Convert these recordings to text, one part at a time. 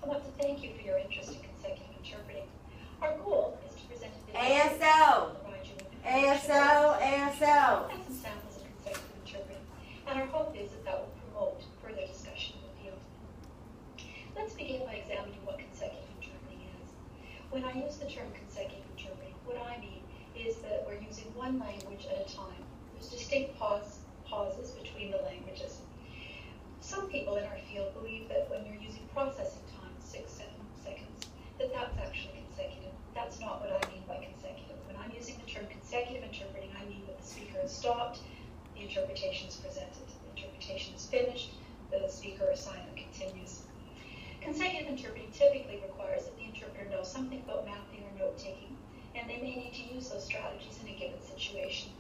want to thank you for your interest in consecutive interpreting. Our goal is to present a video ASL, ASL, ASL. and some samples of consecutive interpreting, and our hope is that that will promote further discussion in the field. Let's begin by examining what consecutive interpreting is. When I use the term consecutive interpreting, what I mean is that we're using one language at a time. There's distinct pauses between the languages. Some people in our field believe that when you're using processing time, 6-7 seconds, that that's actually consecutive. That's not what I mean by consecutive. When I'm using the term consecutive interpreting, I mean that the speaker has stopped, the interpretation is presented, the interpretation is finished, the speaker or signer continues. Consecutive interpreting typically requires that the interpreter knows something about mapping or note-taking, and they may need to use those strategies in a given situation.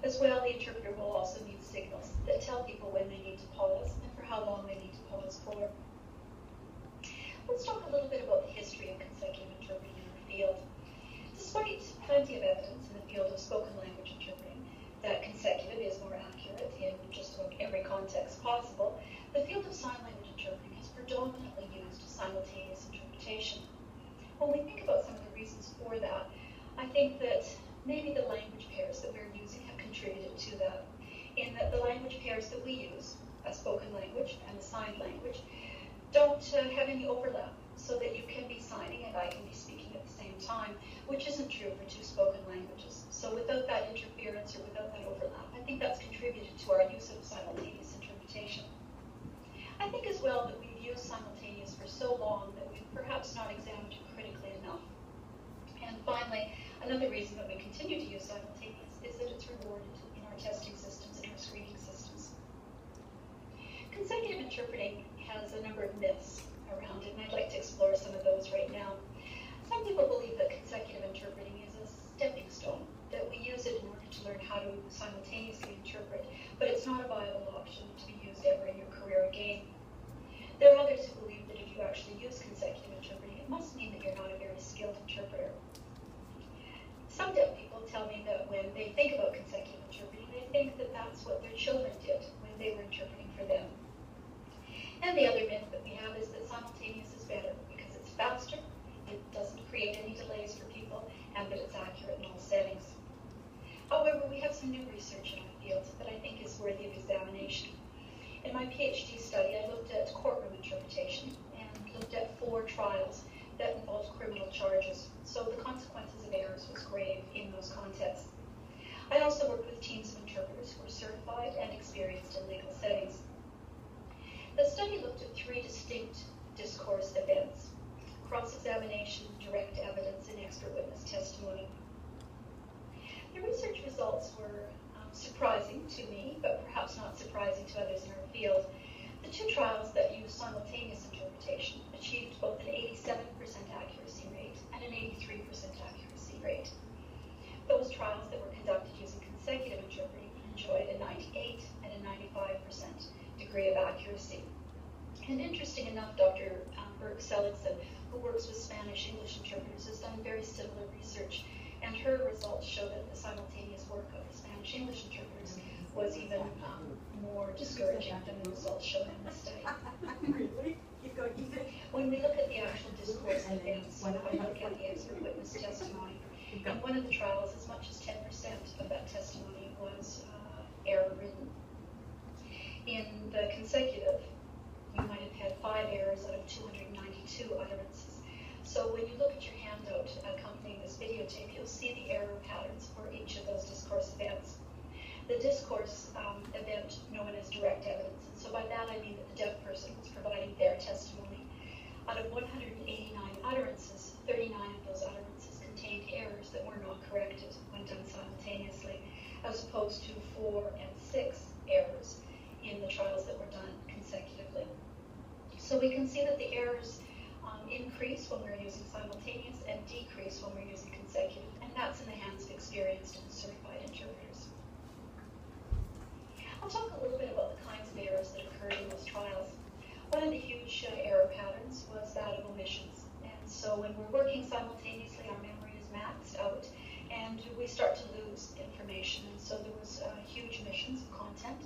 As well, the interpreter will also need signals that tell people when they need to pause and for how long they need to pause for. Let's talk a little bit about the history of consecutive interpreting in our field. Despite plenty of evidence in the field of spoken language interpreting that consecutive is more accurate in just about every context possible, the field of sign language interpreting has predominantly used simultaneous interpretation. When we think about some of the reasons for that, I think that maybe the language pairs that we're using have contributed to that, in that the language pairs that we use, a spoken language and a signed language, don't have any overlap, so that you can be signing and I can be speaking at the same time, which isn't true for two spoken languages. So without that interference or without that overlap, I think that's contributed to our use of simultaneous interpretation. I think as well that we've used simultaneous for so long that we've perhaps not examined it critically enough. And finally, another reason that we continue to use simultaneous is that it's rewarded in our testing systems and our screening systems. Consecutive interpreting has a number of myths around it, and I'd like to explore some of those right now. Some people believe that consecutive interpreting is a stepping stone, that we use it in order to learn how to simultaneously interpret, but it's not a viable option to be used ever in your career again. There are others who believe that if you actually use consecutive interpreting, it must mean that you're not a very skilled interpreter. Some deaf people tell me that when they think about consecutive interpreting, they think that that's what their children did when they were interpreting for them. And the other myth that we have is that simultaneous is better because it's faster, it doesn't create any delays for people, and that it's accurate in all settings. However, we have some new research in our field that I think is worthy of examination. In my PhD study, I looked at courtroom interpretation and looked at 4 trials that involved criminal charges. So the consequences of errors was grave in those contexts. I also worked with teams of interpreters who were certified and experienced in legal settings. The study looked at 3 distinct discourse events: cross-examination, direct evidence, and expert witness testimony. The research results were surprising to me, but perhaps not surprising to others in our field. The 2 trials that used simultaneous interpretation achieved both an 87% accuracy rate and an 83% accuracy rate. Those trials that were conducted using consecutive interpreting enjoyed a 98 and a 95% degree of accuracy. And interesting enough, Dr. Burke Seligson, who works with Spanish-English interpreters, has done very similar research, and her results show that the simultaneous work of the Spanish-English interpreters was even more discouraging than the results shown in the study. Really? When we look at the actual discourse events, when we look at the expert witness testimony, in one of the trials, as much as 10% of that testimony was error-ridden. In the consecutive, you might have had 5 errors out of 292 utterances. So when you look at your handout accompanying this videotape, you'll see the error patterns for each of those discourse events. The discourse event known as direct evidence, and so by that I mean that the deaf person was providing their testimony. Out of 189 utterances, 39 of those utterances contained errors that were not corrected when done simultaneously, as opposed to 4 and 6 errors in the trials that were done consecutively. So we can see that the errors increase when we're using simultaneous and decrease when we're using consecutive, and that's in the hands of experienced and certified interpreters. I'll talk a little bit about the kinds of errors that occurred in those trials. One of the huge error patterns was that of omissions, and so when we're working simultaneously, our memory is maxed out, and we start to lose information, and so there was huge omissions of content.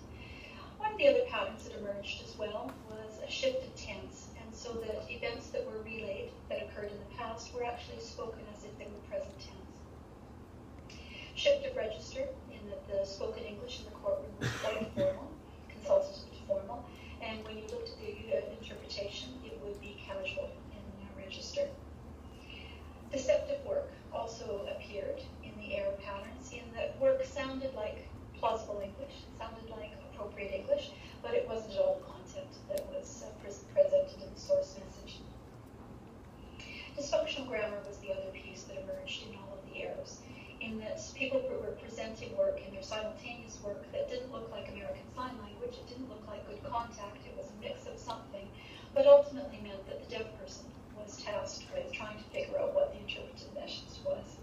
One of the other patterns that emerged as well was a shifted tense, and so that events that were past were actually spoken as if they were present tense. Shift of register, in that the spoken English in the courtroom was quite formal, consultative to formal, and when you looked at the interpretation, it would be casual in register. Deceptive work also appeared in the error patterns, in that work sounded like plausible English, sounded like appropriate English, but it wasn't at all the content that was presented in the source message. Dysfunctional grammar was the other piece that emerged in all of the errors, in that people were presenting work in their simultaneous work that didn't look like American Sign Language, it didn't look like good contact, it was a mix of something, but ultimately meant that the deaf person was tasked with trying to figure out what the interpreted message was.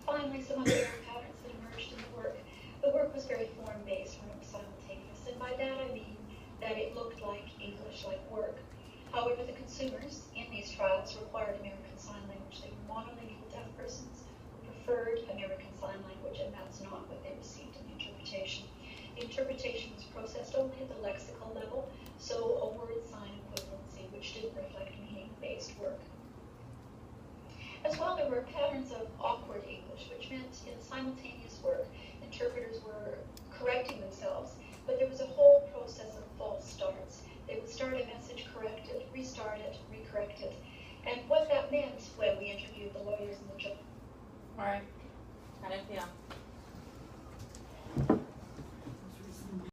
Finally, some other error patterns that emerged in the work. The work was very form-based when it was simultaneous, and by that I mean that it looked like English, like work. However, the consumers in these trials required American Sign Language. They were monolingual deaf persons who preferred American Sign Language, and that's not what they received in the interpretation. The interpretation was processed only at the lexical level, so a word-sign equivalency, which didn't reflect meaning-based work. As well, there were patterns of awkward English, which meant in simultaneous work, interpreters were correcting themselves, but there was a whole process of false starts. They would start a message corrected,